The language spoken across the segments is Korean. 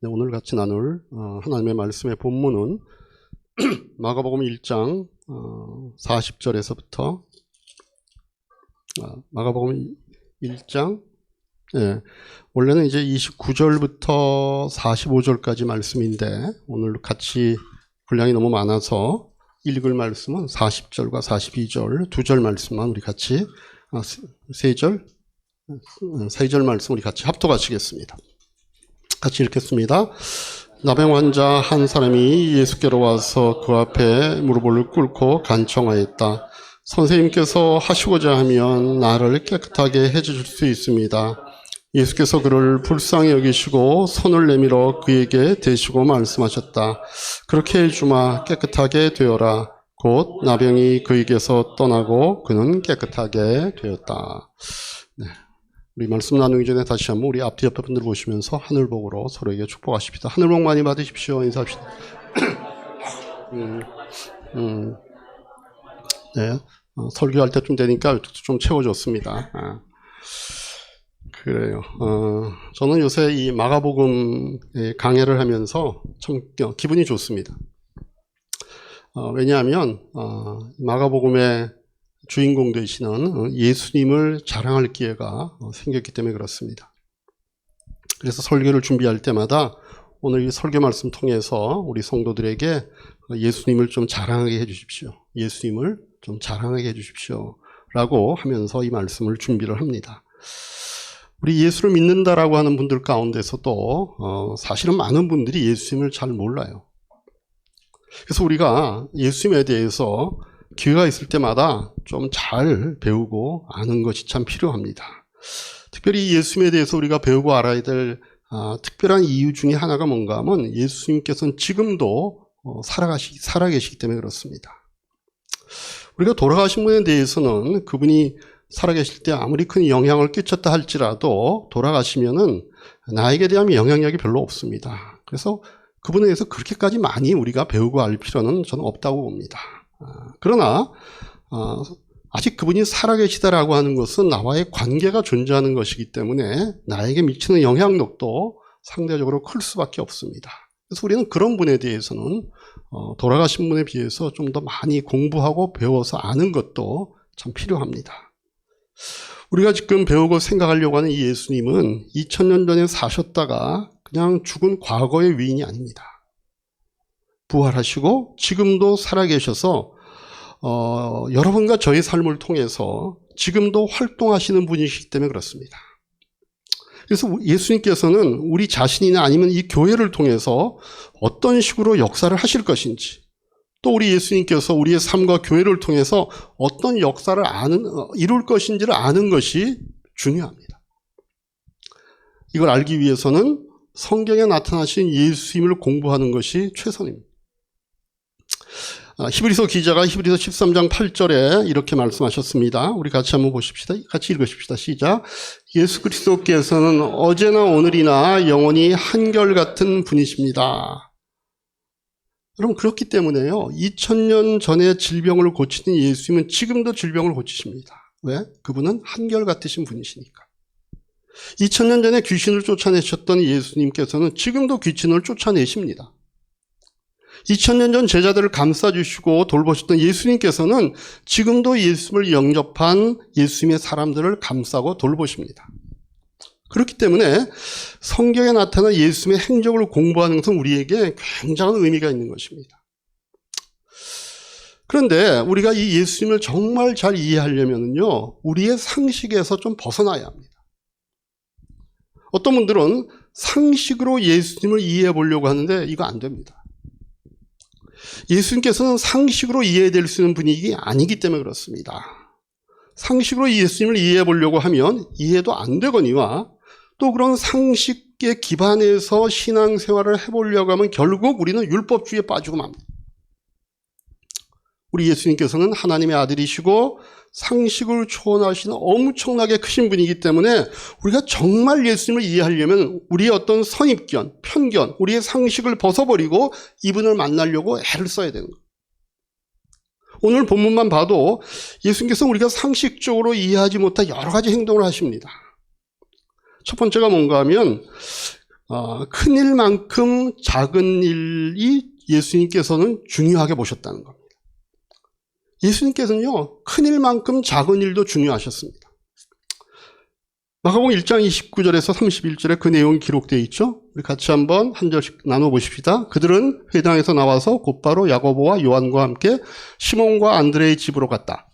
네, 오늘 같이 나눌 하나님의 말씀의 본문은 마가복음 1장 40절에서부터 마가복음 1장 원래는 이제 29절부터 45절까지 말씀인데 오늘 같이 분량이 너무 많아서 읽을 말씀은 40절과 42절 두 절 말씀만 우리 같이 세 절 말씀 우리 같이 합독하시겠습니다. 같이 읽겠습니다. 나병 환자 한 사람이 예수께로 와서 그 앞에 무릎을 꿇고 간청하였다. 선생님께서 하시고자 하면 나를 깨끗하게 해주실 수 있습니다. 예수께서 그를 불쌍히 여기시고 손을 내밀어 그에게 대시고 말씀하셨다. 그렇게 해주마, 깨끗하게 되어라. 곧 나병이 그에게서 떠나고 그는 깨끗하게 되었다. 네. 우리 말씀 나누기 전에 다시 한번 우리 앞뒤 옆에 분들 보시면서 하늘복으로 서로에게 축복하십시다. 하늘복 많이 받으십시오. 인사합시다. 네, 설교할 때쯤 되니까 좀 채워줬습니다. 그래요. 저는 요새 이 마가복음 강해를 하면서 참 기분이 좋습니다. 왜냐하면 마가복음의 주인공 되시는 예수님을 자랑할 기회가 생겼기 때문에 그렇습니다. 그래서 설교를 준비할 때마다 오늘 이 설교 말씀 통해서 우리 성도들에게 예수님을 좀 자랑하게 해주십시오. 예수님을 좀 자랑하게 해주십시오. 라고 하면서 이 말씀을 준비를 합니다. 우리 예수를 믿는다라고 하는 분들 가운데서도 사실은 많은 분들이 예수님을 잘 몰라요. 그래서 우리가 예수님에 대해서 기회가 있을 때마다 좀 잘 배우고 아는 것이 참 필요합니다. 특별히 예수님에 대해서 우리가 배우고 알아야 될 특별한 이유 중에 하나가 뭔가 하면 예수님께서는 지금도 살아계시기 때문에 그렇습니다. 우리가 돌아가신 분에 대해서는 그분이 살아계실 때 아무리 큰 영향을 끼쳤다 할지라도 돌아가시면은 나에게 대한 영향력이 별로 없습니다. 그래서 그분에 대해서 그렇게까지 많이 우리가 배우고 알 필요는 저는 없다고 봅니다. 그러나 아직 그분이 살아계시다라고 하는 것은 나와의 관계가 존재하는 것이기 때문에 나에게 미치는 영향력도 상대적으로 클 수밖에 없습니다. 그래서 우리는 그런 분에 대해서는 돌아가신 분에 비해서 좀 더 많이 공부하고 배워서 아는 것도 참 필요합니다. 우리가 지금 배우고 생각하려고 하는 이 예수님은 2000년 전에 사셨다가 그냥 죽은 과거의 위인이 아닙니다. 부활하시고 지금도 살아계셔서 여러분과 저의 삶을 통해서 지금도 활동하시는 분이시기 때문에 그렇습니다. 그래서 예수님께서는 우리 자신이나 아니면 이 교회를 통해서 어떤 식으로 역사를 하실 것인지 또 우리 예수님께서 우리의 삶과 교회를 통해서 어떤 역사를 이룰 것인지를 아는 것이 중요합니다. 이걸 알기 위해서는 성경에 나타나신 예수님을 공부하는 것이 최선입니다. 히브리서 기자가 히브리서 13장 8절에 이렇게 말씀하셨습니다. 우리 같이 한번 보십시다. 같이 읽으십시다. 시작. 예수 그리스도께서는 어제나 오늘이나 영원히 한결같은 분이십니다. 여러분 그렇기 때문에요. 2000년 전에 질병을 고치는 예수님은 지금도 질병을 고치십니다. 왜? 그분은 한결같으신 분이시니까. 2000년 전에 귀신을 쫓아내셨던 예수님께서는 지금도 귀신을 쫓아내십니다. 2000년 전 제자들을 감싸주시고 돌보셨던 예수님께서는 지금도 예수님을 영접한 예수님의 사람들을 감싸고 돌보십니다. 그렇기 때문에 성경에 나타난 예수님의 행적을 공부하는 것은 우리에게 굉장한 의미가 있는 것입니다. 그런데 우리가 이 예수님을 정말 잘 이해하려면요, 우리의 상식에서 좀 벗어나야 합니다. 어떤 분들은 상식으로 예수님을 이해해 보려고 하는데 이거 안 됩니다. 예수님께서는 상식으로 이해될 수 있는 분이 아니기 때문에 그렇습니다. 상식으로 예수님을 이해해 보려고 하면 이해도 안 되거니와 또 그런 상식에 기반해서 신앙생활을 해보려고 하면 결국 우리는 율법주의에 빠지고 맙니다. 우리 예수님께서는 하나님의 아들이시고 상식을 초월하시는 엄청나게 크신 분이기 때문에 우리가 정말 예수님을 이해하려면 우리의 어떤 선입견, 편견, 우리의 상식을 벗어버리고 이분을 만나려고 애를 써야 되는 거예요. 오늘 본문만 봐도 예수님께서 우리가 상식적으로 이해하지 못한 여러 가지 행동을 하십니다. 첫 번째가 뭔가 하면 큰 일만큼 작은 일이 예수님께서는 중요하게 보셨다는 겁니다. 예수님께서는요, 큰 일만큼 작은 일도 중요하셨습니다. 마가복음 1장 29절에서 31절에 그 내용이 기록되어 있죠. 우리 같이 한번 한 절씩 나눠보십시다. 그들은 회당에서 나와서 곧바로 야고보와 요한과 함께 시몬과 안드레의 집으로 갔다.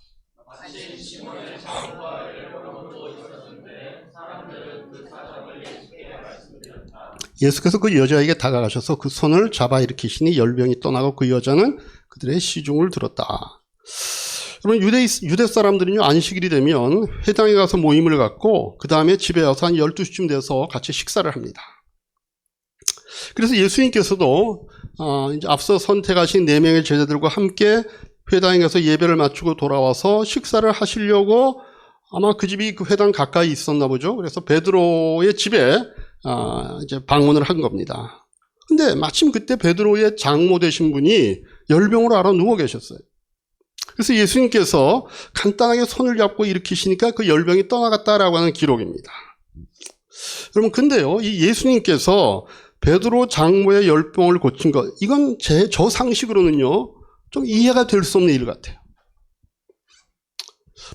예수께서 그 여자에게 다가가셔서 그 손을 잡아 일으키시니 열병이 떠나고 그 여자는 그들의 시중을 들었다. 여러분, 유대 사람들은요, 안식일이 되면 회당에 가서 모임을 갖고 그 다음에 집에 와서 한 12시쯤 돼서 같이 식사를 합니다. 그래서 예수님께서도 이제 앞서 선택하신 4명의 제자들과 함께 회당에 가서 예배를 마치고 돌아와서 식사를 하시려고 아마 그 집이 그 회당 가까이 있었나 보죠. 그래서 베드로의 집에 이제 방문을 한 겁니다. 근데 마침 그때 베드로의 장모 되신 분이 열병으로 앓아 누워 계셨어요. 그래서 예수님께서 간단하게 손을 잡고 일으키시니까 그 열병이 떠나갔다라고 하는 기록입니다. 여러분, 근데요, 이 예수님께서 베드로 장모의 열병을 고친 것, 이건 저 상식으로는요, 좀 이해가 될 수 없는 일 같아요.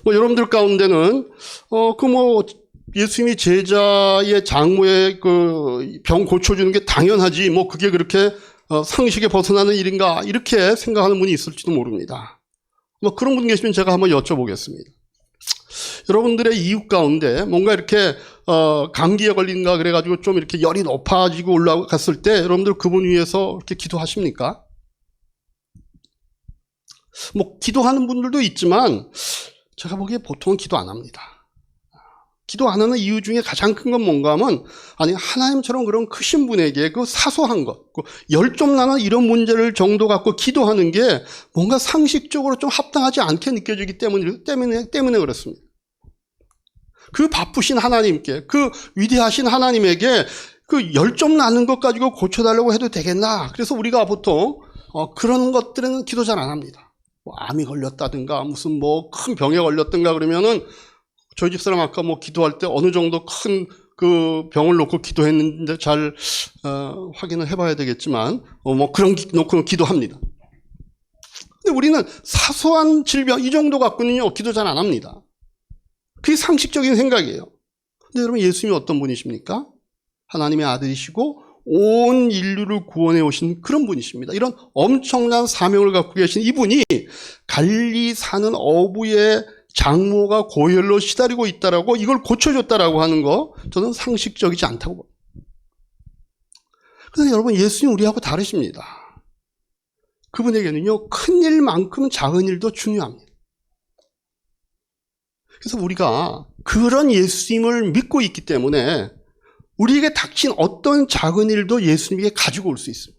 여러분들 가운데는, 예수님이 제자의 장모의 그 병 고쳐주는 게 당연하지, 그게 그렇게 상식에 벗어나는 일인가, 이렇게 생각하는 분이 있을지도 모릅니다. 그런 분 계시면 제가 한번 여쭤보겠습니다. 여러분들의 이웃 가운데 뭔가 이렇게 감기에 걸린가 그래가지고 좀 이렇게 열이 높아지고 올라갔을 때 여러분들 그분 위해서 이렇게 기도하십니까? 기도하는 분들도 있지만 제가 보기에 보통은 기도 안 합니다. 기도 안 하는 이유 중에 가장 큰 건 뭔가 하면, 하나님처럼 그런 크신 분에게 그 사소한 것, 열 좀 나는 이런 문제를 정도 갖고 기도하는 게 뭔가 상식적으로 좀 합당하지 않게 느껴지기 때문에 그렇습니다. 그 바쁘신 하나님께, 그 위대하신 하나님에게 그 열 좀 나는 것 가지고 고쳐달라고 해도 되겠나? 그래서 우리가 보통 그런 것들은 기도 잘 안 합니다. 암이 걸렸다든가 무슨 큰 병에 걸렸든가 그러면은 저희 집사람 아까 기도할 때 어느 정도 큰 그 병을 놓고 기도했는데 잘 확인을 해봐야 되겠지만 그런 놓고 기도합니다. 근데 우리는 사소한 질병 이 정도 갖고는요 기도 잘 안 합니다. 그게 상식적인 생각이에요. 근데 여러분, 예수님이 어떤 분이십니까? 하나님의 아들이시고 온 인류를 구원해 오신 그런 분이십니다. 이런 엄청난 사명을 갖고 계신 이분이 갈릴리 사는 어부의 장모가 고열로 시달리고 있다라고 이걸 고쳐줬다라고 하는 거 저는 상식적이지 않다고 봅니다. 그런데 여러분, 예수님 우리하고 다르십니다. 그분에게는요 큰 일만큼 작은 일도 중요합니다. 그래서 우리가 그런 예수님을 믿고 있기 때문에 우리에게 닥친 어떤 작은 일도 예수님에게 가지고 올 수 있습니다.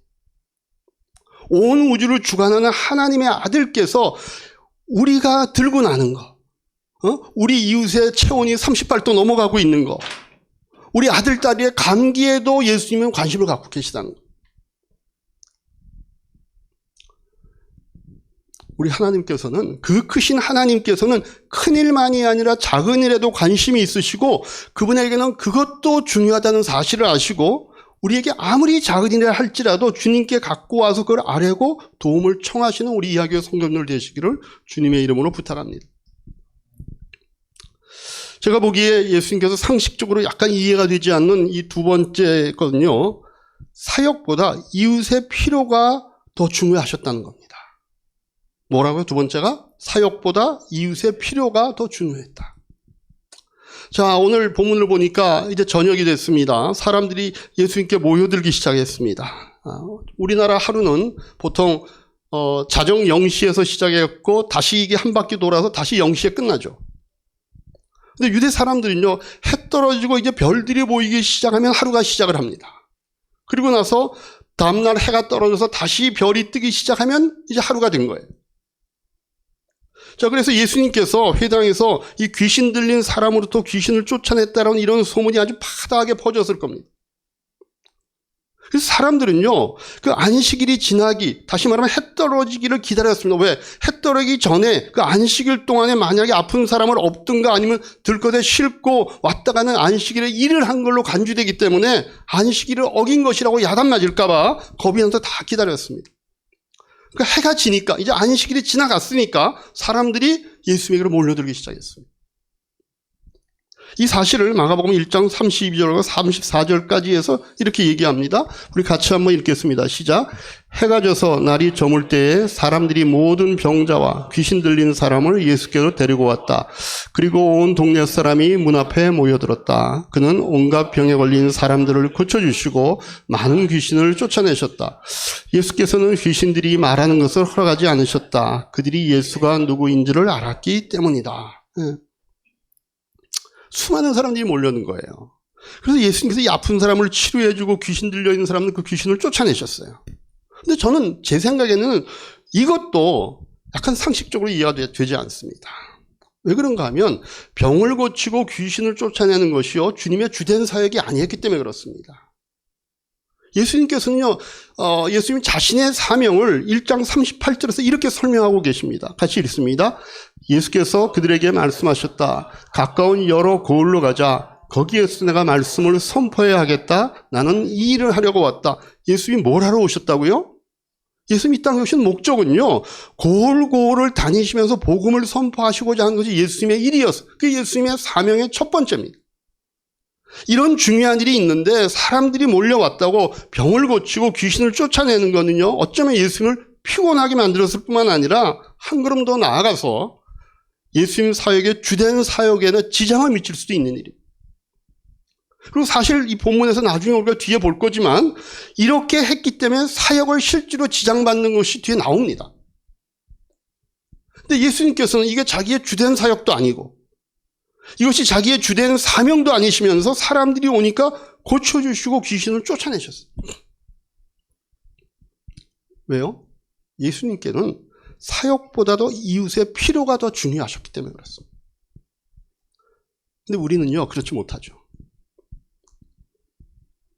온 우주를 주관하는 하나님의 아들께서 우리가 들고 나는 거, 우리 이웃의 체온이 38도 넘어가고 있는 거, 우리 아들, 딸의 감기에도 예수님은 관심을 갖고 계시다는 거. 우리 하나님께서는, 그 크신 하나님께서는 큰 일만이 아니라 작은 일에도 관심이 있으시고 그분에게는 그것도 중요하다는 사실을 아시고 우리에게 아무리 작은 일이라 할지라도 주님께 갖고 와서 그걸 아뢰고 도움을 청하시는 우리 이야기의 성도들 되시기를 주님의 이름으로 부탁합니다. 제가 보기에 예수님께서 상식적으로 약간 이해가 되지 않는 이 두 번째 거는요, 사역보다 이웃의 필요가 더 중요하셨다는 겁니다. 뭐라고요? 두 번째가 사역보다 이웃의 필요가 더 중요했다. 자, 오늘 본문을 보니까 이제 저녁이 됐습니다. 사람들이 예수님께 모여들기 시작했습니다. 우리나라 하루는 보통 자정 0시에서 시작했고 다시 이게 한 바퀴 돌아서 다시 0시에 끝나죠. 근데 유대 사람들은요, 해 떨어지고 이제 별들이 보이기 시작하면 하루가 시작을 합니다. 그리고 나서 다음날 해가 떨어져서 다시 별이 뜨기 시작하면 이제 하루가 된 거예요. 자, 그래서 예수님께서 회당에서 이 귀신 들린 사람으로부터 귀신을 쫓아냈다라는 이런 소문이 아주 파다하게 퍼졌을 겁니다. 그래서 사람들은요, 그 안식일이 지나기, 다시 말하면 해 떨어지기를 기다렸습니다. 왜? 해 떨어지기 전에 그 안식일 동안에 만약에 아픈 사람을 업든가 아니면 들것에 싣고 왔다 가는 안식일에 일을 한 걸로 간주되기 때문에 안식일을 어긴 것이라고 야단 맞을까봐 겁이 나서 다 기다렸습니다. 그 해가 지니까, 이제 안식일이 지나갔으니까 사람들이 예수님에게로 몰려들기 시작했습니다. 이 사실을 마가복음 1장 32절과 34절까지 해서 이렇게 얘기합니다. 우리 같이 한번 읽겠습니다. 시작. 해가 져서 날이 저물 때에 사람들이 모든 병자와 귀신 들린 사람을 예수께로 데리고 왔다. 그리고 온 동네 사람이 문 앞에 모여들었다. 그는 온갖 병에 걸린 사람들을 고쳐주시고 많은 귀신을 쫓아내셨다. 예수께서는 귀신들이 말하는 것을 허락하지 않으셨다. 그들이 예수가 누구인지를 알았기 때문이다. 수많은 사람들이 몰려오는 거예요. 그래서 예수님께서 이 아픈 사람을 치료해주고 귀신 들려있는 사람들 그 귀신을 쫓아내셨어요. 근데 저는 제 생각에는 이것도 약간 상식적으로 이해가 되지 않습니다. 왜 그런가 하면 병을 고치고 귀신을 쫓아내는 것이요 주님의 주된 사역이 아니었기 때문에 그렇습니다. 예수님께서는요, 예수님 자신의 사명을 1장 38절에서 이렇게 설명하고 계십니다. 같이 읽습니다. 예수께서 그들에게 말씀하셨다. 가까운 여러 고을로 가자. 거기에서 내가 말씀을 선포해야 하겠다. 나는 이 일을 하려고 왔다. 예수님이 뭘 하러 오셨다고요? 예수님이 이 땅에 오신 목적은요, 고을고을을 다니시면서 복음을 선포하시고자 하는 것이 예수님의 일이었어요. 그게 예수님의 사명의 첫 번째입니다. 이런 중요한 일이 있는데 사람들이 몰려왔다고 병을 고치고 귀신을 쫓아내는 거는요, 어쩌면 예수님을 피곤하게 만들었을 뿐만 아니라 한 걸음 더 나아가서 예수님 사역의 주된 사역에는 지장을 미칠 수도 있는 일이에요. 그리고 사실 이 본문에서 나중에 우리가 뒤에 볼 거지만 이렇게 했기 때문에 사역을 실제로 지장받는 것이 뒤에 나옵니다. 근데 예수님께서는 이게 자기의 주된 사역도 아니고 이것이 자기의 주된 사명도 아니시면서 사람들이 오니까 고쳐주시고 귀신을 쫓아내셨어요. 왜요? 예수님께는 사역보다도 이웃의 필요가 더 중요하셨기 때문에 그렇습니다. 근데 우리는요, 그렇지 못하죠.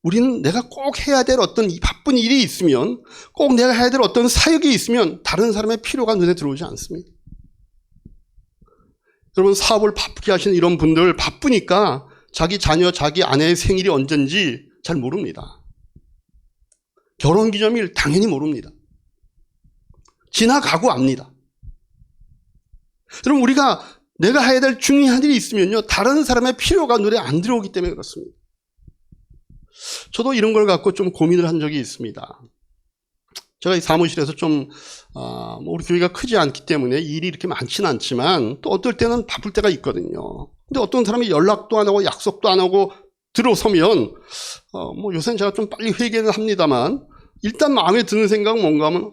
우리는 내가 꼭 해야 될 어떤 바쁜 일이 있으면, 꼭 내가 해야 될 어떤 사역이 있으면 다른 사람의 필요가 눈에 들어오지 않습니다. 여러분, 사업을 바쁘게 하시는 이런 분들 바쁘니까 자기 자녀, 자기 아내의 생일이 언젠지 잘 모릅니다. 결혼기념일 당연히 모릅니다. 지나가고 압니다. 여러분, 우리가 내가 해야 될 중요한 일이 있으면요, 다른 사람의 필요가 눈에 안 들어오기 때문에 그렇습니다. 저도 이런 걸 갖고 좀 고민을 한 적이 있습니다. 제가 이 사무실에서 좀 우리 교회가 크지 않기 때문에 일이 이렇게 많지는 않지만 또 어떨 때는 바쁠 때가 있거든요. 근데 어떤 사람이 연락도 안 하고 약속도 안 하고 들어서면 요새는 제가 좀 빨리 회개는 합니다만 일단 마음에 드는 생각은 뭔가 하면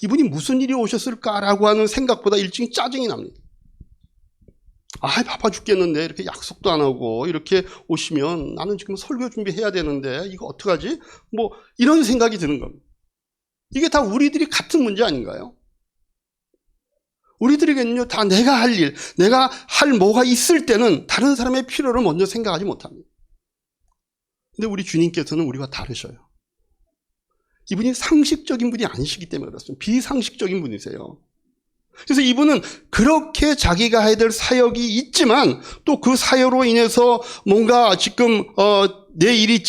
이분이 무슨 일이 오셨을까라고 하는 생각보다 일찍 짜증이 납니다. 바빠 죽겠는데 이렇게 약속도 안 하고 이렇게 오시면 나는 지금 설교 준비해야 되는데 이거 어떡하지? 이런 생각이 드는 겁니다. 이게 다 우리들이 같은 문제 아닌가요? 우리들에게는요, 다 내가 할 일, 내가 할 뭐가 있을 때는 다른 사람의 필요를 먼저 생각하지 못합니다. 근데 우리 주님께서는 우리와 다르셔요. 이분이 상식적인 분이 아니시기 때문에 그렇습니다. 비상식적인 분이세요. 그래서 이분은 그렇게 자기가 해야 될 사역이 있지만 또 그 사역으로 인해서 뭔가 지금 내 일이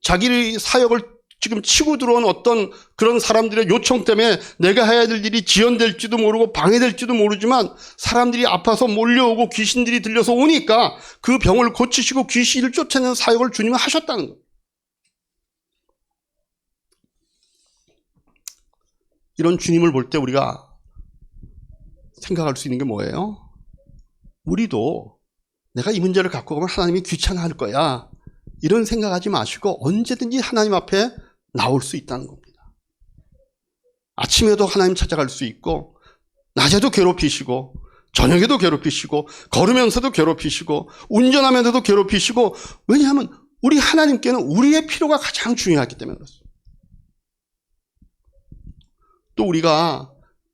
자기 사역을 지금 치고 들어온 어떤 그런 사람들의 요청 때문에 내가 해야 될 일이 지연될지도 모르고 방해될지도 모르지만 사람들이 아파서 몰려오고 귀신들이 들려서 오니까 그 병을 고치시고 귀신을 쫓아내는 사역을 주님은 하셨다는 거예요. 이런 주님을 볼 때 우리가 생각할 수 있는 게 뭐예요? 우리도 내가 이 문제를 갖고 가면 하나님이 귀찮아할 거야, 이런 생각하지 마시고 언제든지 하나님 앞에 나올 수 있다는 겁니다. 아침에도 하나님 찾아갈 수 있고 낮에도 괴롭히시고 저녁에도 괴롭히시고 걸으면서도 괴롭히시고 운전하면서도 괴롭히시고, 왜냐하면 우리 하나님께는 우리의 필요가 가장 중요하기 때문에 그렇습니다. 또 우리가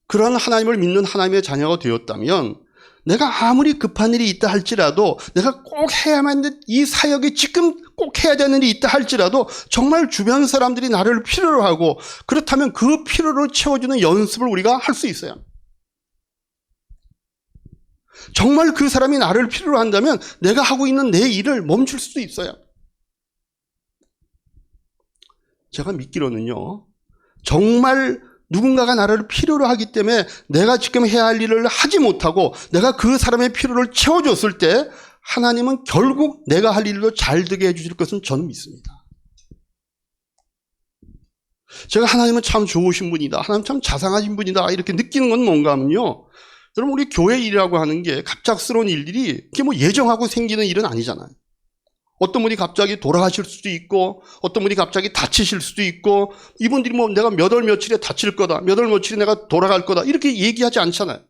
그런 하나님을 믿는 하나님의 자녀가 되었다면 내가 아무리 급한 일이 있다 할지라도 내가 꼭 해야만 하는 이 사역이 지금 꼭 꼭 해야 되는 일이 있다 할지라도 정말 주변 사람들이 나를 필요로 하고 그렇다면 그 필요를 채워주는 연습을 우리가 할 수 있어요. 정말 그 사람이 나를 필요로 한다면 내가 하고 있는 내 일을 멈출 수도 있어요. 제가 믿기로는요, 정말 누군가가 나를 필요로 하기 때문에 내가 지금 해야 할 일을 하지 못하고 내가 그 사람의 필요를 채워줬을 때 하나님은 결국 내가 할 일도 잘 되게 해주실 것은 저는 믿습니다. 제가 하나님은 참 좋으신 분이다, 하나님 참 자상하신 분이다 이렇게 느끼는 건 뭔가 하면요, 여러분 우리 교회 일이라고 하는 게 갑작스러운 일들이 그게 뭐 예정하고 생기는 일은 아니잖아요. 어떤 분이 갑자기 돌아가실 수도 있고 어떤 분이 갑자기 다치실 수도 있고 이분들이 뭐 내가 몇 월 며칠에 다칠 거다, 몇 월 며칠에 내가 돌아갈 거다 이렇게 얘기하지 않잖아요.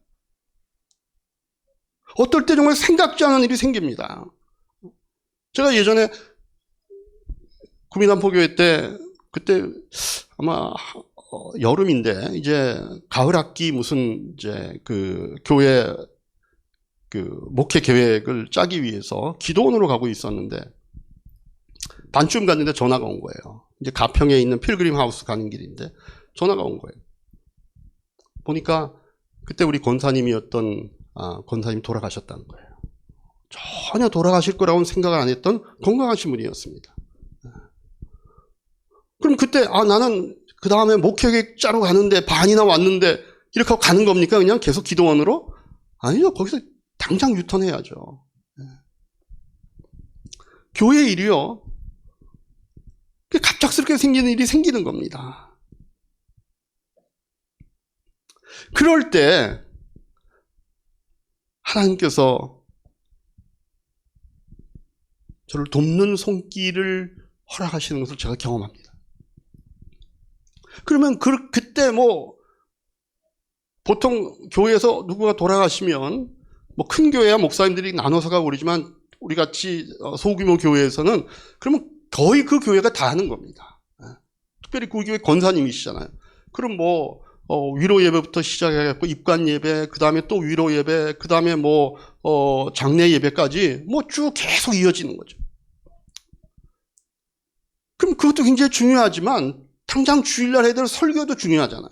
어떨 때 정말 생각지 않은 일이 생깁니다. 제가 예전에 구미단포교회 때 그때 아마 여름인데 이제 가을 학기 무슨 이제 그 교회 그 목회 계획을 짜기 위해서 기도원으로 가고 있었는데 반쯤 갔는데 전화가 온 거예요. 이제 가평에 있는 필그림 하우스 가는 길인데 전화가 온 거예요. 보니까 그때 우리 권사님이었던 권사님이 돌아가셨다는 거예요. 전혀 돌아가실 거라고는 생각을 안 했던 건강하신 분이었습니다. 그럼 그때 나는 그 다음에 목회계획 짜러 가는데 반이나 왔는데 이렇게 하고 가는 겁니까? 그냥 계속 기도원으로? 아니요. 거기서 당장 유턴해야죠. 교회 일이요, 갑작스럽게 생기는 일이 생기는 겁니다. 그럴 때 하나님께서 저를 돕는 손길을 허락하시는 것을 제가 경험합니다. 그러면 그때 뭐 보통 교회에서 누구가 돌아가시면 뭐 큰 교회야 목사님들이 나눠서 가고 그러지만 우리 같이 소규모 교회에서는 그러면 거의 그 교회가 다 하는 겁니다. 특별히 그 교회 권사님이시잖아요. 그럼 뭐 위로 예배부터 시작해갖고 입관 예배, 그 다음에 또 위로 예배, 그 다음에 뭐 장례 예배까지 뭐 쭉 계속 이어지는 거죠. 그럼 그것도 굉장히 중요하지만 당장 주일날 해야 될 설교도 중요하잖아요.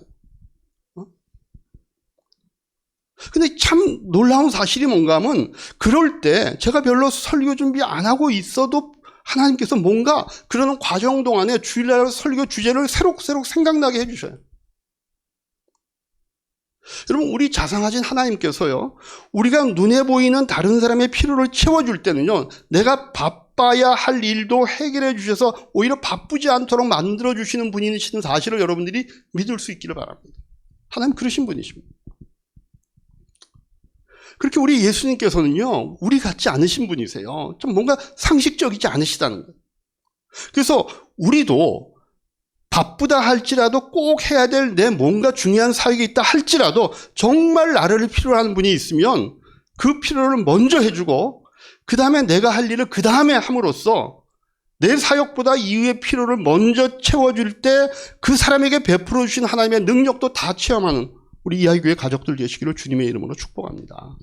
근데 참 놀라운 사실이 뭔가 하면 그럴 때 제가 별로 설교 준비 안 하고 있어도 하나님께서 뭔가 그러는 과정 동안에 주일날 설교 주제를 새록새록 생각나게 해주셔요. 여러분 우리 자상하신 하나님께서요, 우리가 눈에 보이는 다른 사람의 필요를 채워줄 때는요, 내가 바빠야 할 일도 해결해 주셔서 오히려 바쁘지 않도록 만들어주시는 분이시는 사실을 여러분들이 믿을 수 있기를 바랍니다. 하나님 그러신 분이십니다. 그렇게 우리 예수님께서는요, 우리 같지 않으신 분이세요. 좀 뭔가 상식적이지 않으시다는 거예요. 그래서 우리도 바쁘다 할지라도 꼭 해야 될 내 뭔가 중요한 사역이 있다 할지라도 정말 나를 필요로 하는 분이 있으면 그 필요를 먼저 해주고 그 다음에 내가 할 일을 그 다음에 함으로써 내 사역보다 이후의 필요를 먼저 채워줄 때 그 사람에게 베풀어 주신 하나님의 능력도 다 체험하는 우리 이하이교회 가족들 되시기를 주님의 이름으로 축복합니다.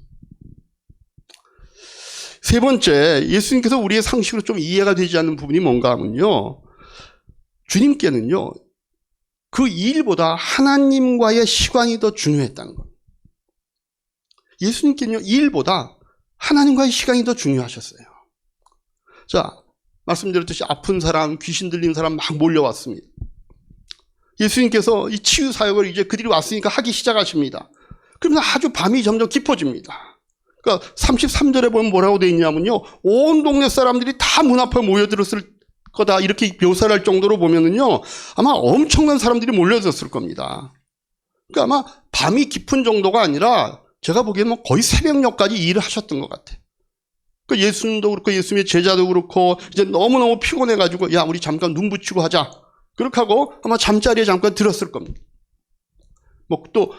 세 번째, 예수님께서 우리의 상식으로 좀 이해가 되지 않는 부분이 뭔가 하면요, 주님께는요 그 일보다 하나님과의 시간이 더 중요했다는 겁니다. 예수님께는요 일보다 하나님과의 시간이 더 중요하셨어요. 자, 말씀드렸듯이 아픈 사람, 귀신 들린 사람 막 몰려왔습니다. 예수님께서 이 치유 사역을 이제 그들이 왔으니까 하기 시작하십니다. 그러면 아주 밤이 점점 깊어집니다. 그러니까 33절에 보면 뭐라고 되어 있냐면요, 온 동네 사람들이 다 문 앞에 모여들었을 거다 이렇게 묘사를 할 정도로 보면은요, 아마 엄청난 사람들이 몰려들었을 겁니다. 그러니까 아마 밤이 깊은 정도가 아니라 제가 보기에는 뭐 거의 새벽녘까지 일을 하셨던 것 같아요. 그러니까 예수님도 그렇고 예수님의 제자도 그렇고 이제 너무너무 피곤해가지고 야 우리 잠깐 눈 붙이고 하자 그렇게 하고 아마 잠자리에 잠깐 들었을 겁니다. 뭐 또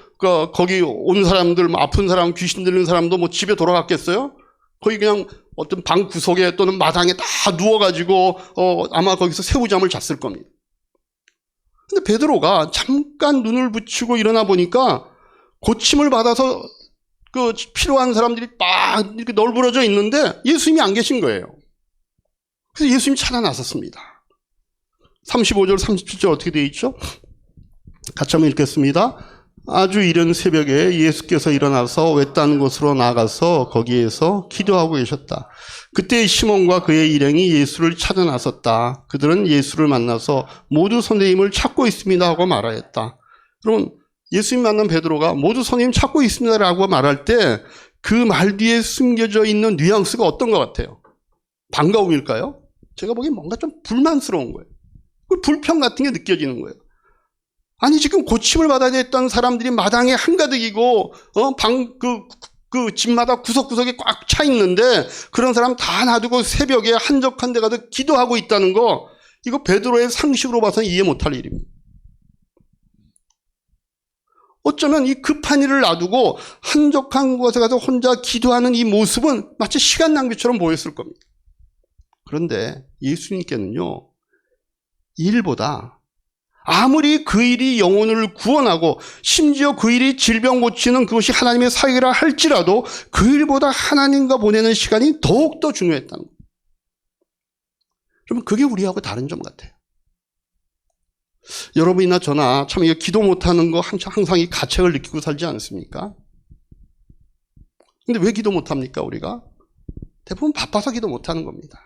거기 온 사람들, 뭐 아픈 사람, 귀신 들린 사람도 뭐 집에 돌아갔겠어요? 거의 그냥 어떤 방 구석에 또는 마당에 다 누워가지고 아마 거기서 새우잠을 잤을 겁니다. 근데 베드로가 잠깐 눈을 붙이고 일어나 보니까 고침을 받아서 그 필요한 사람들이 막 이렇게 널브러져 있는데 예수님이 안 계신 거예요. 그래서 예수님이 찾아 나섰습니다. 35절, 37절 어떻게 되어 있죠? 같이 한번 읽겠습니다. 아주 이른 새벽에 예수께서 일어나서 외딴 곳으로 나가서 거기에서 기도하고 계셨다. 그때 시몬과 그의 일행이 예수를 찾아 나섰다. 그들은 예수를 만나서 모두 선생님을 찾고 있습니다 하고 말하였다. 여러분, 예수님 만난 베드로가 모두 선생님 찾고 있습니다라고 말할 때 그 말 뒤에 숨겨져 있는 뉘앙스가 어떤 것 같아요? 반가움일까요? 제가 보기엔 뭔가 좀 불만스러운 거예요. 불평 같은 게 느껴지는 거예요. 아니, 지금 고침을 받아야 됐던 사람들이 마당에 한가득이고, 그 집마다 구석구석에 꽉 차 있는데, 그런 사람 다 놔두고 새벽에 한적한 데 가서 기도하고 있다는 거, 이거 베드로의 상식으로 봐서는 이해 못할 일입니다. 어쩌면 이 급한 일을 놔두고 한적한 곳에 가서 혼자 기도하는 이 모습은 마치 시간 낭비처럼 보였을 겁니다. 그런데 예수님께는요, 일보다 아무리 그 일이 영혼을 구원하고 심지어 그 일이 질병 고치는 그것이 하나님의 사역이라 할지라도 그 일보다 하나님과 보내는 시간이 더욱더 중요했다는 거예요. 그러면 그게 우리하고 다른 점 같아요. 여러분이나 저나 참 이거 기도 못하는 거 항상 이 가책을 느끼고 살지 않습니까? 근데 왜 기도 못합니까, 우리가? 대부분 바빠서 기도 못하는 겁니다.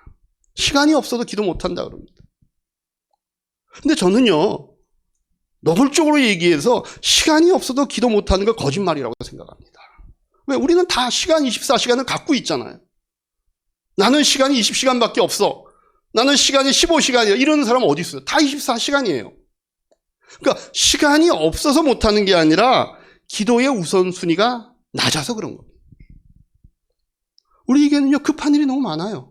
시간이 없어도 기도 못한다 그럽니다. 근데 저는요, 노골적으로 얘기해서 시간이 없어도 기도 못하는 거 거짓말이라고 생각합니다. 왜? 우리는 다 시간 24시간을 갖고 있잖아요. 나는 시간이 20시간밖에 없어. 나는 시간이 15시간이야. 이러는 사람 어디 있어요? 다 24시간이에요. 그러니까 시간이 없어서 못하는 게 아니라 기도의 우선순위가 낮아서 그런 겁니다. 우리에게는요, 급한 일이 너무 많아요.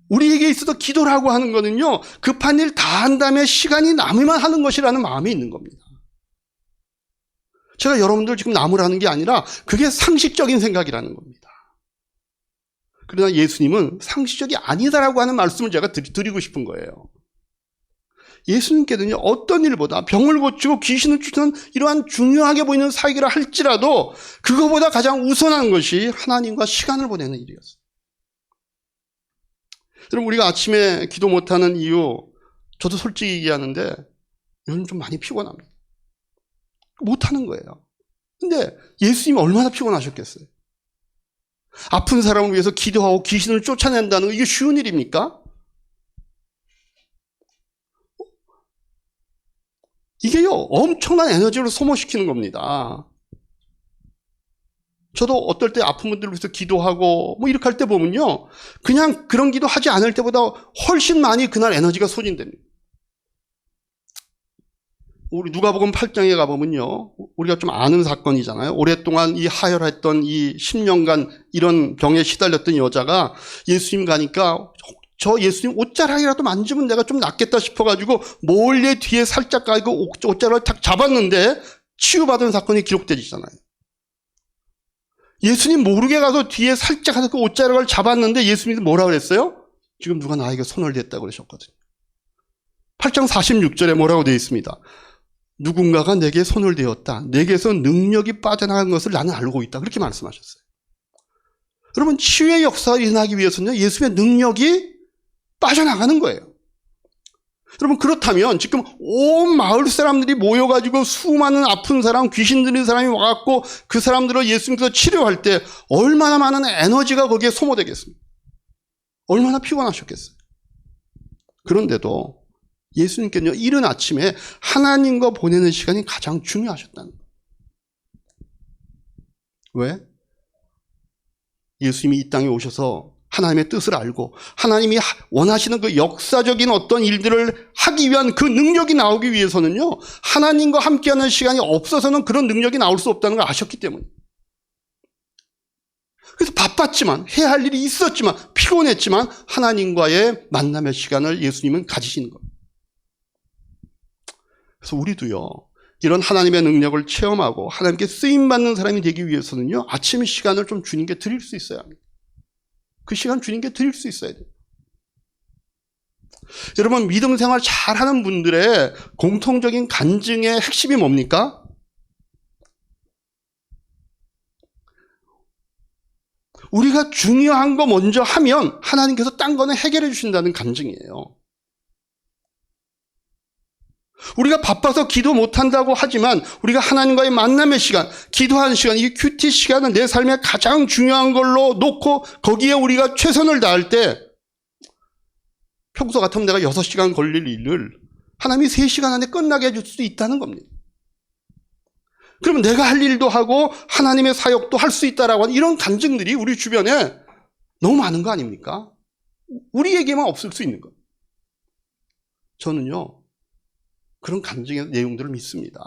우리에게 있어서 기도라고 하는 거는요, 급한 일 다 한 다음에 시간이 남으면 하는 것이라는 마음이 있는 겁니다. 제가 여러분들 지금 남으라는 게 아니라 그게 상식적인 생각이라는 겁니다. 그러나 예수님은 상식적이 아니다라고 하는 말씀을 제가 드리고 싶은 거예요. 예수님께는요, 어떤 일보다 병을 고치고 귀신을 쫓는 이러한 중요하게 보이는 사역이라 할지라도 그거보다 가장 우선한 것이 하나님과 시간을 보내는 일이었어요. 여러분, 우리가 아침에 기도 못하는 이유, 저도 솔직히 얘기하는데 요즘 좀 많이 피곤합니다. 못하는 거예요. 근데 예수님이 얼마나 피곤하셨겠어요? 아픈 사람을 위해서 기도하고 귀신을 쫓아낸다는 거, 이게 쉬운 일입니까? 이게요, 엄청난 에너지를 소모시키는 겁니다. 저도 어떨 때 아픈 분들을 위해서 기도하고 뭐 이렇게 할 때 보면요, 그냥 그런 기도 하지 않을 때보다 훨씬 많이 그날 에너지가 소진됩니다. 우리 누가복음 8장에 가보면요, 우리가 좀 아는 사건이잖아요. 오랫동안 이 하혈했던 이 10년간 이런 병에 시달렸던 여자가 예수님 가니까 저 예수님 옷자락이라도 만지면 내가 좀 낫겠다 싶어가지고 몰래 뒤에 살짝 가고 옷자락을 탁 잡았는데 치유받은 사건이 기록되잖아요. 예수님 모르게 가서 뒤에 살짝 가서 그 옷자락을 잡았는데 예수님이 뭐라 그랬어요? 지금 누가 나에게 손을 댔다고 그러셨거든요. 8장 46절에 뭐라고 되어 있습니다. 누군가가 내게 손을 대었다. 내게서 능력이 빠져나간 것을 나는 알고 있다. 그렇게 말씀하셨어요. 여러분, 치유의 역사가 일어나기 위해서는 예수님의 능력이 빠져나가는 거예요. 여러분, 그렇다면 지금 온 마을 사람들이 모여가지고 수많은 아픈 사람, 귀신 들린 사람이 와갖고 그 사람들을 예수님께서 치료할 때 얼마나 많은 에너지가 거기에 소모되겠습니까? 얼마나 피곤하셨겠어요? 그런데도 예수님께는요, 이른 아침에 하나님과 보내는 시간이 가장 중요하셨다는 거예요. 왜? 예수님이 이 땅에 오셔서 하나님의 뜻을 알고 하나님이 원하시는 그 역사적인 어떤 일들을 하기 위한 그 능력이 나오기 위해서는요, 하나님과 함께하는 시간이 없어서는 그런 능력이 나올 수 없다는 걸 아셨기 때문에. 그래서 바빴지만, 해야 할 일이 있었지만, 피곤했지만 하나님과의 만남의 시간을 예수님은 가지시는 거예요. 그래서 우리도요, 이런 하나님의 능력을 체험하고 하나님께 쓰임받는 사람이 되기 위해서는요, 아침 시간을 좀 주님께 드릴 수 있어야 합니다. 그 시간 주님께 드릴 수 있어야 돼요. 여러분, 믿음 생활 잘하는 분들의 공통적인 간증의 핵심이 뭡니까? 우리가 중요한 거 먼저 하면 하나님께서 딴 거는 해결해 주신다는 간증이에요. 우리가 바빠서 기도 못한다고 하지만 우리가 하나님과의 만남의 시간, 기도하는 시간, 이 큐티 시간은 내 삶의 가장 중요한 걸로 놓고 거기에 우리가 최선을 다할 때 평소 같으면 내가 6시간 걸릴 일을 하나님이 3시간 안에 끝나게 해줄 수도 있다는 겁니다. 그러면 내가 할 일도 하고 하나님의 사역도 할 수 있다라고 하는 이런 간증들이 우리 주변에 너무 많은 거 아닙니까? 우리에게만 없을 수 있는 거. 저는요, 그런 간증의 내용들을 믿습니다.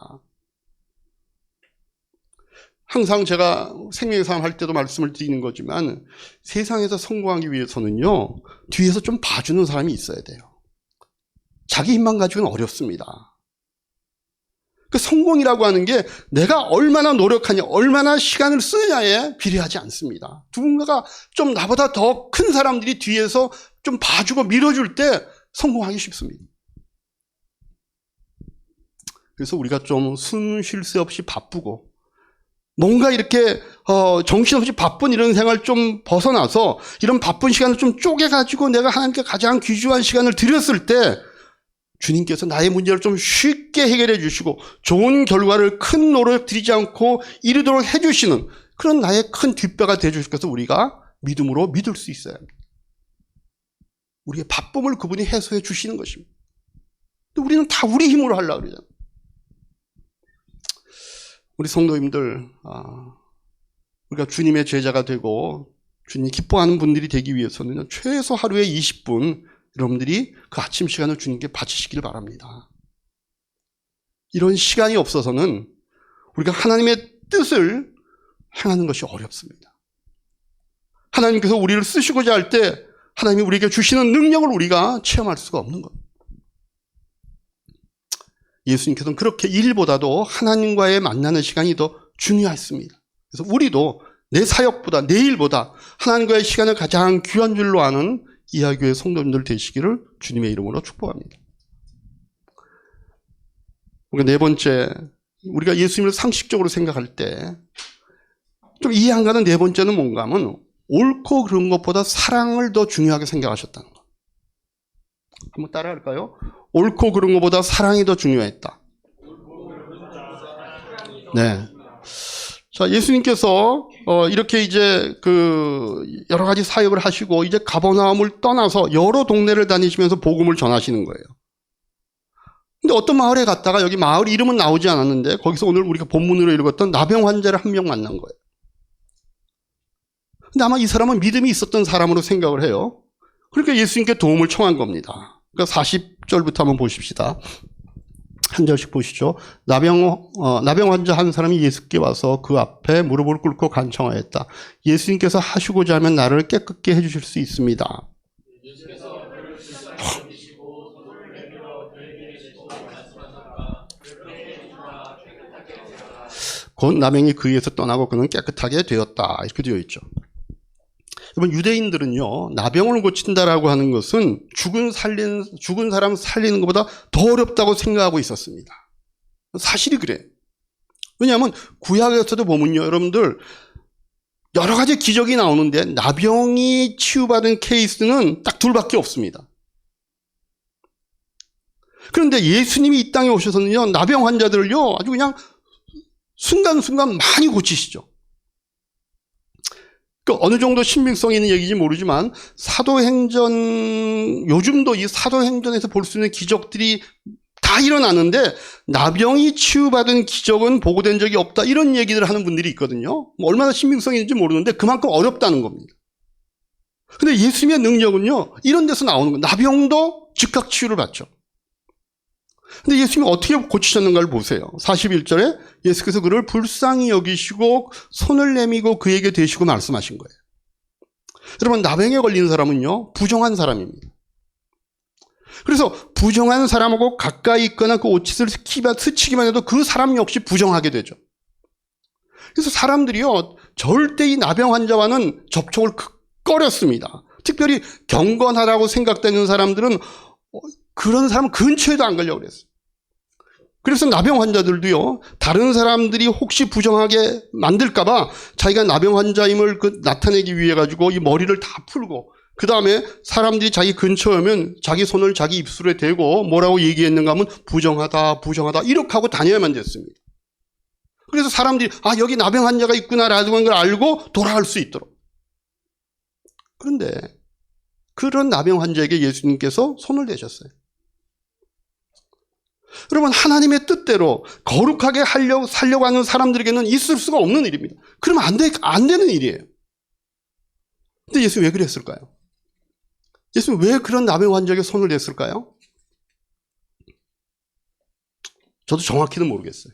항상 제가 생명의 삶 할 때도 말씀을 드리는 거지만 세상에서 성공하기 위해서는요, 뒤에서 좀 봐주는 사람이 있어야 돼요. 자기 힘만 가지고는 어렵습니다. 그 성공이라고 하는 게 내가 얼마나 노력하냐, 얼마나 시간을 쓰느냐에 비례하지 않습니다. 누군가가 좀 나보다 더 큰 사람들이 뒤에서 좀 봐주고 밀어줄 때 성공하기 쉽습니다. 그래서 우리가 좀 숨 쉴 새 없이 바쁘고 뭔가 이렇게 정신없이 바쁜 이런 생활 좀 벗어나서 이런 바쁜 시간을 좀 쪼개가지고 내가 하나님께 가장 귀중한 시간을 드렸을 때 주님께서 나의 문제를 좀 쉽게 해결해 주시고 좋은 결과를 큰 노력 들이지 않고 이루도록 해주시는 그런 나의 큰 뒷배가 되어주실 것을 우리가 믿음으로 믿을 수 있어야 합니다. 우리의 바쁨을 그분이 해소해 주시는 것입니다. 근데 우리는 다 우리 힘으로 하려고 그러잖아요. 우리 성도님들, 우리가 주님의 제자가 되고 주님이 기뻐하는 분들이 되기 위해서는 최소 하루에 20분 여러분들이 그 아침 시간을 주님께 바치시길 바랍니다. 이런 시간이 없어서는 우리가 하나님의 뜻을 행하는 것이 어렵습니다. 하나님께서 우리를 쓰시고자 할 때 하나님이 우리에게 주시는 능력을 우리가 체험할 수가 없는 겁니다. 예수님께서는 그렇게 일보다도 하나님과의 만나는 시간이 더 중요했습니다. 그래서 우리도 내 사역보다 내 일보다 하나님과의 시간을 가장 귀한 줄로 아는 이하교회 성도님들 되시기를 주님의 이름으로 축복합니다. 네 번째, 우리가 예수님을 상식적으로 생각할 때 좀 이해 안 가는 네 번째는 뭔가 하면 옳고 그른 것보다 사랑을 더 중요하게 생각하셨다는 것. 한번 따라할까요? 옳고 그른 것보다 사랑이 더 중요했다. 네. 자, 예수님께서 이렇게 이제 여러 가지 사역을 하시고 이제 가버나움을 떠나서 여러 동네를 다니시면서 복음을 전하시는 거예요. 근데 어떤 마을에 갔다가 여기 마을 이름은 나오지 않았는데 거기서 오늘 우리가 본문으로 읽었던 나병 환자를 한 명 만난 거예요. 근데 아마 이 사람은 믿음이 있었던 사람으로 생각을 해요. 그러니까 예수님께 도움을 청한 겁니다. 그러니까 40절부터 한번 보십시다. 한 절씩 보시죠. 나병 환자 한 사람이 예수께 와서 그 앞에 무릎을 꿇고 간청하였다. 예수님께서 하시고자 하면 나를 깨끗게 해주실 수 있습니다. 곧 나병이 그에서 떠나고 그는 깨끗하게 되었다. 이렇게 되어 있죠. 여러분, 유대인들은요, 나병을 고친다라고 하는 것은 죽은 사람 살리는 것보다 더 어렵다고 생각하고 있었습니다. 사실이 그래. 왜냐하면 구약에서도 보면요, 여러분들 여러 가지 기적이 나오는데 나병이 치유받은 케이스는 딱 둘밖에 없습니다. 그런데 예수님이 이 땅에 오셔서는요, 나병 환자들을요, 아주 그냥 순간순간 많이 고치시죠. 어느 정도 신빙성이 있는 얘기인지 모르지만 사도행전, 요즘도 이 사도행전에서 볼 수 있는 기적들이 다 일어나는데 나병이 치유받은 기적은 보고된 적이 없다, 이런 얘기를 하는 분들이 있거든요. 얼마나 신빙성이 있는지 모르는데 그만큼 어렵다는 겁니다. 근데 예수님의 능력은요, 이런 데서 나오는 거예요. 나병도 즉각 치유를 받죠. 근데 예수님이 어떻게 고치셨는가를 보세요. 41절에 예수께서 그를 불쌍히 여기시고 손을 내미고 그에게 대시고 말씀하신 거예요. 여러분, 나병에 걸린 사람은요, 부정한 사람입니다. 그래서 부정한 사람하고 가까이 있거나 그 옷깃을 스치기만 해도 그 사람 역시 부정하게 되죠. 그래서 사람들이요, 절대 이 나병 환자와는 접촉을 꺼렸습니다. 특별히 경건하다고 생각되는 사람들은 그런 사람 근처에도 안 가려고 그랬어요. 그래서 나병 환자들도요, 다른 사람들이 혹시 부정하게 만들까봐 자기가 나병 환자임을 나타내기 위해 가지고 이 머리를 다 풀고, 그 다음에 사람들이 자기 근처에 오면 자기 손을 자기 입술에 대고 뭐라고 얘기했는가 하면 부정하다, 부정하다, 이렇게 하고 다녀야만 됐습니다. 그래서 사람들이, 아, 여기 나병 환자가 있구나라는 걸 알고 돌아갈 수 있도록. 그런데 그런 나병 환자에게 예수님께서 손을 대셨어요. 여러분, 하나님의 뜻대로 거룩하게 살려고 하는 사람들에게는 있을 수가 없는 일입니다. 그러면 안 되는 일이에요. 근데 예수님 왜 그랬을까요? 예수님 왜 그런 나병 환자에게 손을 댔을까요? 저도 정확히는 모르겠어요.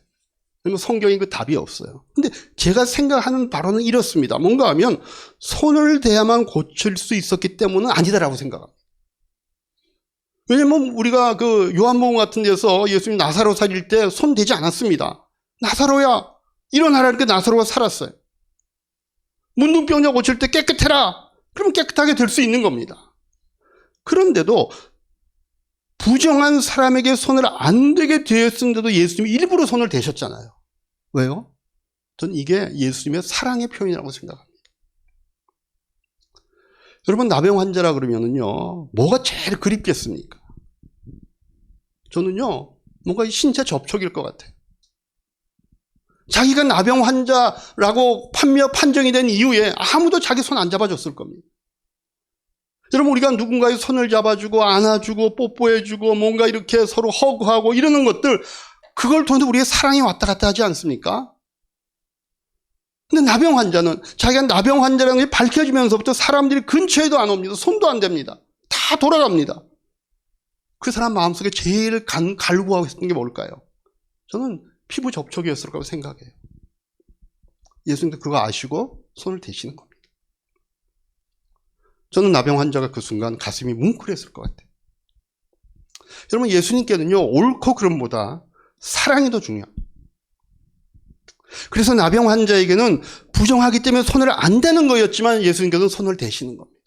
왜냐면 성경에 그 답이 없어요. 근데 제가 생각하는 바로는 이렇습니다. 뭔가 하면 손을 대야만 고칠 수 있었기 때문은 아니다라고 생각합니다. 왜냐면 우리가 그 요한복음 같은 데서 예수님 나사로 살릴 때 손 대지 않았습니다. 나사로야 일어나라니까 나사로가 살았어요. 문둥병자 고칠 때 깨끗해라. 그러면 깨끗하게 될 수 있는 겁니다. 그런데도 부정한 사람에게 손을 안 대게 되었는데도 예수님이 일부러 손을 대셨잖아요. 왜요? 저는 이게 예수님의 사랑의 표현이라고 생각합니다. 여러분, 나병 환자라 그러면은요, 뭐가 제일 그립겠습니까? 저는요, 뭔가 신체 접촉일 것 같아요. 자기가 나병 환자라고 판정이 된 이후에 아무도 자기 손 안 잡아줬을 겁니다. 여러분, 우리가 누군가의 손을 잡아주고 안아주고 뽀뽀해주고 뭔가 이렇게 서로 허그하고 이러는 것들, 그걸 통해서 우리의 사랑이 왔다 갔다 하지 않습니까? 근데 나병 환자는 자기가 나병 환자라는 게 밝혀지면서부터 사람들이 근처에도 안 옵니다. 손도 안 댑니다. 다 돌아갑니다. 그 사람 마음속에 제일 갈구하고 있었던 게 뭘까요? 저는 피부 접촉이었을 거라고 생각해요. 예수님도 그거 아시고 손을 대시는 겁니다. 저는 나병 환자가 그 순간 가슴이 뭉클했을 것 같아요. 여러분, 예수님께는요, 옳고 그름보다 사랑이 더 중요합니다. 그래서 나병 환자에게는 부정하기 때문에 손을 안 대는 거였지만 예수님께서는 손을 대시는 겁니다.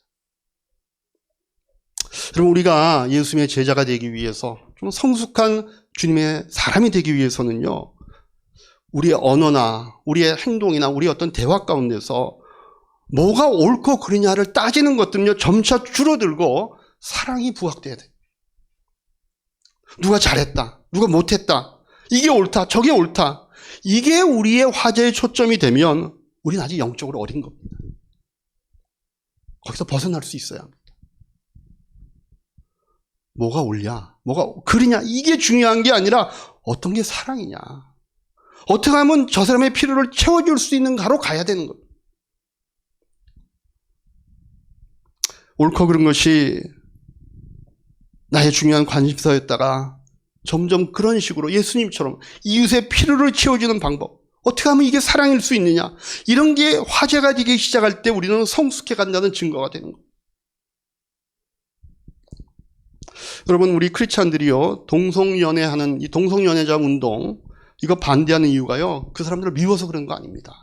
여러분, 우리가 예수님의 제자가 되기 위해서, 좀 성숙한 주님의 사람이 되기 위해서는요, 우리의 언어나 우리의 행동이나 우리의 어떤 대화 가운데서 뭐가 옳고 그르냐를 따지는 것들은요, 점차 줄어들고 사랑이 부각돼야 돼요. 누가 잘했다, 누가 못했다, 이게 옳다, 저게 옳다, 이게 우리의 화제의 초점이 되면 우리는 아직 영적으로 어린 겁니다. 거기서 벗어날 수 있어야 합니다. 뭐가 옳냐, 뭐가 그르냐, 이게 중요한 게 아니라 어떤 게 사랑이냐, 어떻게 하면 저 사람의 필요를 채워줄 수 있는가로 가야 되는 겁니다. 옳고 그른 것이 나의 중요한 관심사였다가 점점 그런 식으로 예수님처럼 이웃의 필요를 채워주는 방법, 어떻게 하면 이게 사랑일 수 있느냐, 이런 게 화제가 되기 시작할 때 우리는 성숙해 간다는 증거가 되는 겁니다. 여러분, 우리 크리스찬들이요, 동성연애하는 이 동성연애자 운동, 이거 반대하는 이유가요, 그 사람들을 미워서 그런 거 아닙니다.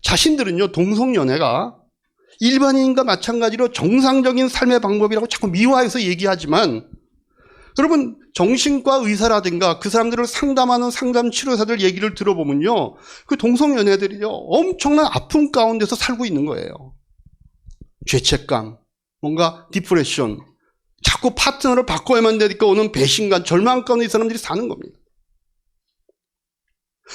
자신들은요, 동성연애가 일반인과 마찬가지로 정상적인 삶의 방법이라고 자꾸 미화해서 얘기하지만, 여러분, 정신과 의사라든가 그 사람들을 상담하는 상담 치료사들 얘기를 들어보면요, 그 동성연애들이요, 엄청난 아픔 가운데서 살고 있는 거예요. 죄책감, 뭔가 디프레션, 자꾸 파트너를 바꿔야만 되니까 오는 배신감, 절망 가운데 이 사람들이 사는 겁니다.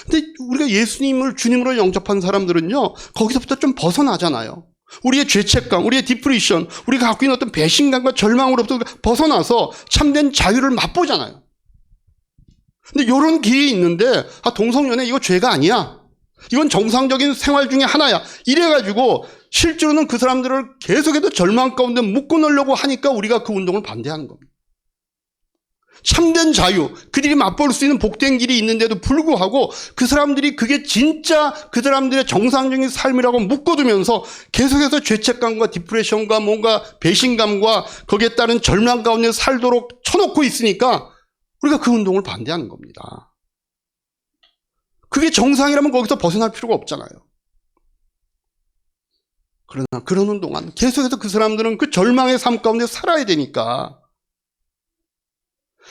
근데 우리가 예수님을 주님으로 영접한 사람들은요, 거기서부터 좀 벗어나잖아요. 우리의 죄책감, 우리의 디프레션, 우리가 갖고 있는 어떤 배신감과 절망으로부터 벗어나서 참된 자유를 맛보잖아요. 근데 이런 길이 있는데, 아, 동성연애 이거 죄가 아니야, 이건 정상적인 생활 중에 하나야, 이래가지고 실제로는 그 사람들을 계속해서 절망 가운데 묶어놓으려고 하니까 우리가 그 운동을 반대하는 겁니다. 참된 자유, 그들이 맛볼 수 있는 복된 길이 있는데도 불구하고 그 사람들이 그게 진짜 그 사람들의 정상적인 삶이라고 묶어두면서 계속해서 죄책감과 디프레션과 뭔가 배신감과 거기에 따른 절망 가운데 살도록 쳐놓고 있으니까 우리가 그 운동을 반대하는 겁니다. 그게 정상이라면 거기서 벗어날 필요가 없잖아요. 그러나 그러는 동안 계속해서 그 사람들은 그 절망의 삶 가운데 살아야 되니까,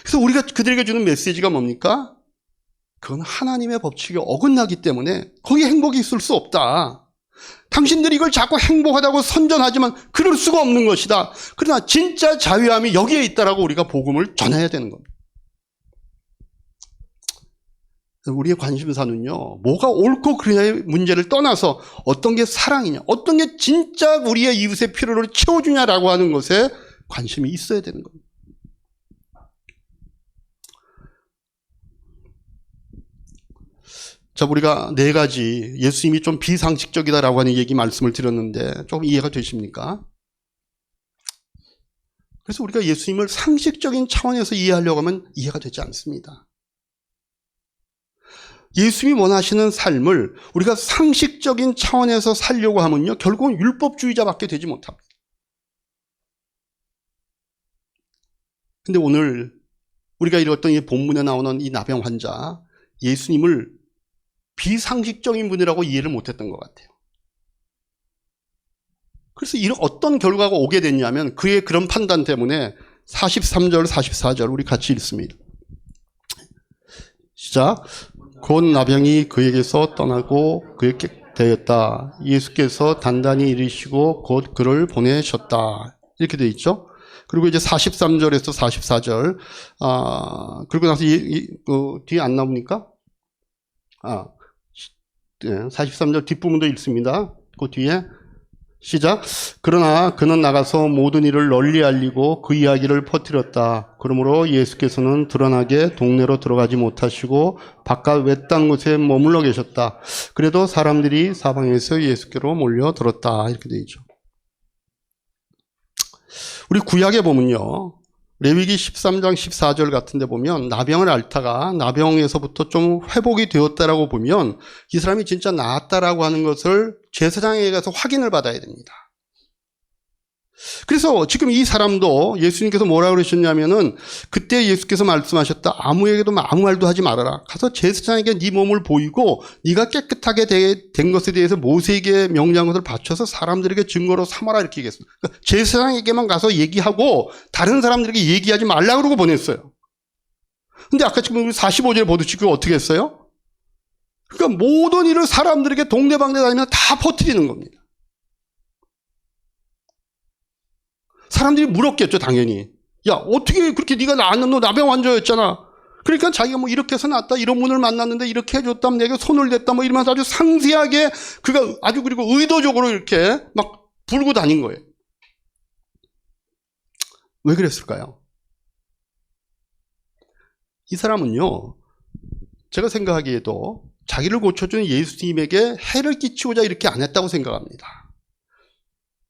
그래서 우리가 그들에게 주는 메시지가 뭡니까? 그건 하나님의 법칙에 어긋나기 때문에 거기에 행복이 있을 수 없다. 당신들이 이걸 자꾸 행복하다고 선전하지만 그럴 수가 없는 것이다. 그러나 진짜 자유함이 여기에 있다라고 우리가 복음을 전해야 되는 겁니다. 우리의 관심사는요, 뭐가 옳고 그르냐의 문제를 떠나서 어떤 게 사랑이냐, 어떤 게 진짜 우리의 이웃의 필요를 채워주냐라고 하는 것에 관심이 있어야 되는 겁니다. 자, 우리가 네 가지 예수님이 좀 비상식적이다라고 하는 얘기 말씀을 드렸는데 조금 이해가 되십니까? 그래서 우리가 예수님을 상식적인 차원에서 이해하려고 하면 이해가 되지 않습니다. 예수님이 원하시는 삶을 우리가 상식적인 차원에서 살려고 하면요, 결국은 율법주의자밖에 되지 못합니다. 근데 오늘 우리가 읽었던 이 본문에 나오는 이 나병 환자, 예수님을 비상식적인 분이라고 이해를 못했던 것 같아요. 그래서 이런 어떤 결과가 오게 됐냐면 그의 그런 판단 때문에 43절, 44절 우리 같이 읽습니다. 시작. 곧 나병이 그에게서 떠나고 그에게 되었다. 예수께서 단단히 이르시고 곧 그를 보내셨다. 이렇게 되어 있죠. 그리고 이제 43절에서 44절, 그리고 나서 뒤에 안 나옵니까? 43절 뒷부분도 읽습니다. 그 뒤에 시작. 그러나 그는 나가서 모든 일을 널리 알리고 그 이야기를 퍼뜨렸다. 그러므로 예수께서는 드러나게 동네로 들어가지 못하시고 바깥 외딴 곳에 머물러 계셨다. 그래도 사람들이 사방에서 예수께로 몰려들었다. 이렇게 되어 있죠. 우리 구약에 보면요, 레위기 13장 14절 같은 데 보면 나병을 앓다가 나병에서부터 좀 회복이 되었다라고 보면 이 사람이 진짜 나았다라고 하는 것을 제사장에게 가서 확인을 받아야 됩니다. 그래서 지금 이 사람도 예수님께서 뭐라고 그러셨냐면은 그때 예수께서 말씀하셨다. 아무에게도 아무 말도 하지 말아라. 가서 제사장에게 네 몸을 보이고 네가 깨끗하게 된 것에 대해서 모세에게 명령한 것을 바쳐서 사람들에게 증거로 삼아라 이렇게 얘기했습니다. 그러니까 제사장에게만 가서 얘기하고 다른 사람들에게 얘기하지 말라고 그러고 보냈어요. 근데 아까 지금 우리 45절에 보듯이 그거 어떻게 했어요? 그러니까 모든 일을 사람들에게 동네방네 다니면서 다 퍼뜨리는 겁니다. 사람들이 물었겠죠, 당연히. 야, 어떻게 그렇게 네가 나았는 너 나병 환자였잖아. 그러니까 자기가 뭐 이렇게 해서 났다, 이런 분을 만났는데 이렇게 해줬다면 내가 손을 댔다, 뭐 이러면서 아주 상세하게 그가 아주 그리고 의도적으로 이렇게 막 불고 다닌 거예요. 왜 그랬을까요? 이 사람은요, 제가 생각하기에도 자기를 고쳐준 예수님에게 해를 끼치고자 이렇게 안 했다고 생각합니다.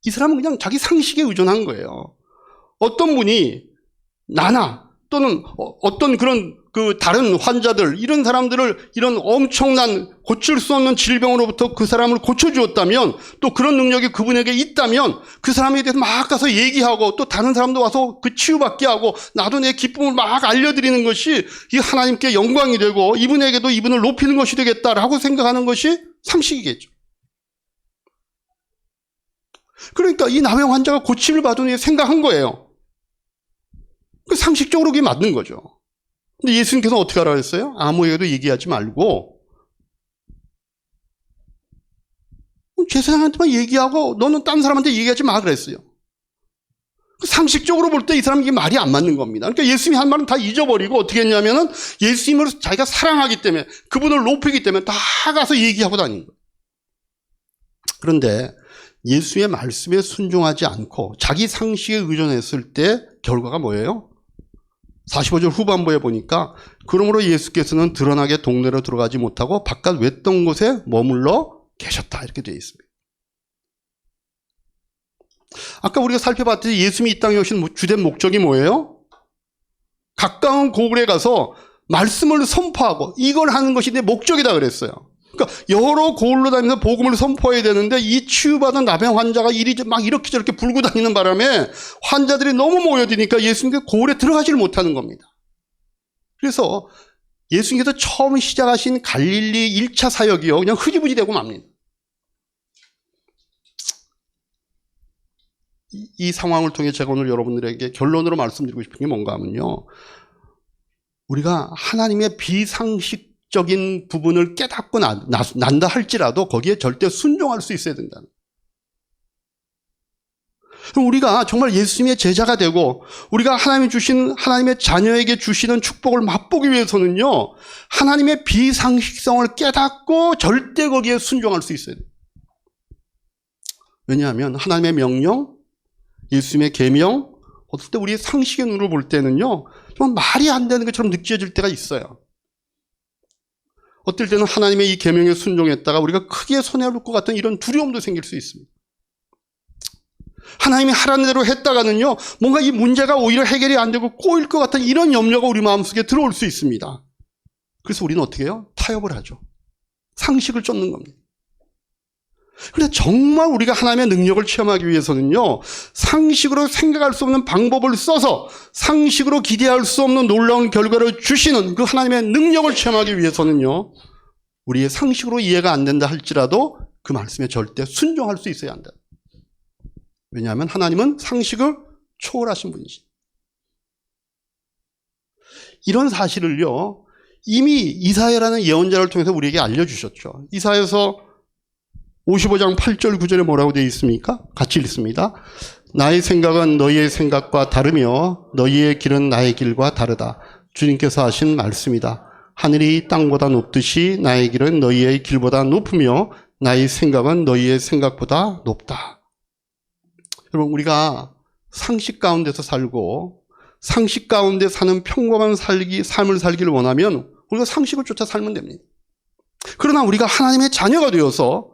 이 사람은 그냥 자기 상식에 의존한 거예요. 어떤 분이 나나 또는 어떤 그런 그 다른 환자들 이런 사람들을 이런 엄청난 고칠 수 없는 질병으로부터 그 사람을 고쳐주었다면 또 그런 능력이 그분에게 있다면 그 사람에 대해서 막 가서 얘기하고 또 다른 사람도 와서 그 치유받게 하고 나도 내 기쁨을 막 알려드리는 것이 이 하나님께 영광이 되고 이분에게도 이분을 높이는 것이 되겠다라고 생각하는 것이 상식이겠죠. 그러니까 이 나병 환자가 고침을 받은 후에 생각한 거예요. 상식적으로 그게 맞는 거죠. 근데 예수님께서 어떻게 하라고 했어요? 아무에게도 얘기하지 말고 제사장한테만 얘기하고 너는 딴 사람한테 얘기하지 마 그랬어요. 상식적으로 볼 때 이 사람이 이게 말이 안 맞는 겁니다. 그러니까 예수님이 한 말은 다 잊어버리고 어떻게 했냐면은 예수님을 자기가 사랑하기 때문에 그분을 높이기 때문에 다 가서 얘기하고 다닌 거예요. 그런데 예수의 말씀에 순종하지 않고 자기 상식에 의존했을 때 결과가 뭐예요? 45절 후반부에 보니까 그러므로 예수께서는 드러나게 동네로 들어가지 못하고 바깥 외딴 곳에 머물러 계셨다 이렇게 되어 있습니다. 아까 우리가 살펴봤듯이 예수님이 이 땅에 오신 주된 목적이 뭐예요? 가까운 고을에 가서 말씀을 선포하고 이걸 하는 것이 내 목적이다 그랬어요. 그러니까 여러 고을로 다니면서 복음을 선포해야 되는데 이 치유받은 나병 환자가 막 이렇게 저렇게 불고 다니는 바람에 환자들이 너무 모여드니까 예수님께서 고을에 들어가지를 못하는 겁니다. 그래서 예수님께서 처음 시작하신 갈릴리 1차 사역이요 그냥 흐지부지 되고 맙니다. 이 상황을 통해 제가 오늘 여러분들에게 결론으로 말씀드리고 싶은 게 뭔가 하면요, 우리가 하나님의 비상식적인 부분을 깨닫고 난다 할지라도 거기에 절대 순종할 수 있어야 된다. 우리가 정말 예수님의 제자가 되고 우리가 하나님의 자녀에게 주시는 축복을 맛보기 위해서는요, 하나님의 비상식성을 깨닫고 절대 거기에 순종할 수 있어야 돼요. 왜냐하면 하나님의 명령, 예수님의 계명, 어떨 때 우리의 상식의 눈으로 볼 때는요, 정말 말이 안 되는 것처럼 느껴질 때가 있어요. 어떨 때는 하나님의 이 계명에 순종했다가 우리가 크게 손해볼 것 같은 이런 두려움도 생길 수 있습니다. 하나님이 하라는 대로 했다가는요, 뭔가 이 문제가 오히려 해결이 안 되고 꼬일 것 같은 이런 염려가 우리 마음속에 들어올 수 있습니다. 그래서 우리는 어떻게 해요? 타협을 하죠. 상식을 쫓는 겁니다. 그런데 정말 우리가 하나님의 능력을 체험하기 위해서는요, 상식으로 생각할 수 없는 방법을 써서 상식으로 기대할 수 없는 놀라운 결과를 주시는 그 하나님의 능력을 체험하기 위해서는요, 우리의 상식으로 이해가 안 된다 할지라도 그 말씀에 절대 순종할 수 있어야 한다. 왜냐하면 하나님은 상식을 초월하신 분이시. 이런 사실을요, 이미 이사야라는 예언자를 통해서 우리에게 알려주셨죠. 이사야서 55장 8절 9절에 뭐라고 되어 있습니까? 같이 읽습니다. 나의 생각은 너희의 생각과 다르며 너희의 길은 나의 길과 다르다. 주님께서 하신 말씀이다. 하늘이 땅보다 높듯이 나의 길은 너희의 길보다 높으며 나의 생각은 너희의 생각보다 높다. 여러분, 우리가 상식 가운데서 살고 상식 가운데 사는 평범한 삶을 살기를 원하면 우리가 상식을 쫓아 살면 됩니다. 그러나 우리가 하나님의 자녀가 되어서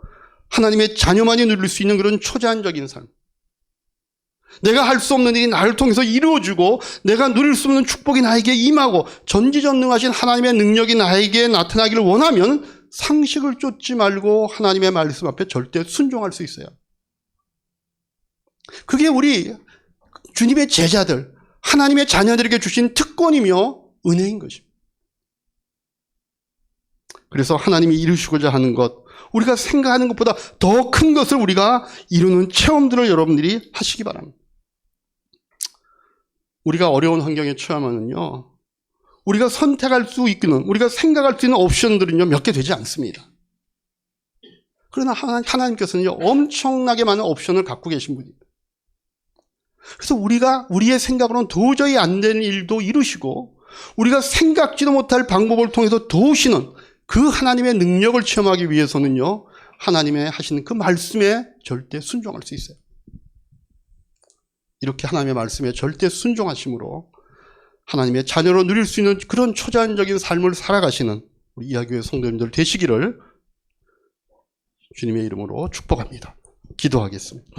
하나님의 자녀만이 누릴 수 있는 그런 초자연적인 삶, 내가 할 수 없는 일이 나를 통해서 이루어지고 내가 누릴 수 없는 축복이 나에게 임하고 전지전능하신 하나님의 능력이 나에게 나타나기를 원하면 상식을 쫓지 말고 하나님의 말씀 앞에 절대 순종할 수 있어요. 그게 우리 주님의 제자들, 하나님의 자녀들에게 주신 특권이며 은혜인 것입니다. 그래서 하나님이 이루시고자 하는 것, 우리가 생각하는 것보다 더 큰 것을 우리가 이루는 체험들을 여러분들이 하시기 바랍니다. 우리가 어려운 환경에 처하면요, 우리가 선택할 수 있는, 우리가 생각할 수 있는 옵션들은요, 몇 개 되지 않습니다. 그러나 하나님께서는요, 엄청나게 많은 옵션을 갖고 계신 분입니다. 그래서 우리의 생각으로는 도저히 안 되는 일도 이루시고, 우리가 생각지도 못할 방법을 통해서 도우시는 그 하나님의 능력을 체험하기 위해서는요, 하나님의 하시는 그 말씀에 절대 순종할 수 있어요. 이렇게 하나님의 말씀에 절대 순종하심으로 하나님의 자녀로 누릴 수 있는 그런 초자연적인 삶을 살아가시는 우리 이하교회 성도님들 되시기를 주님의 이름으로 축복합니다. 기도하겠습니다.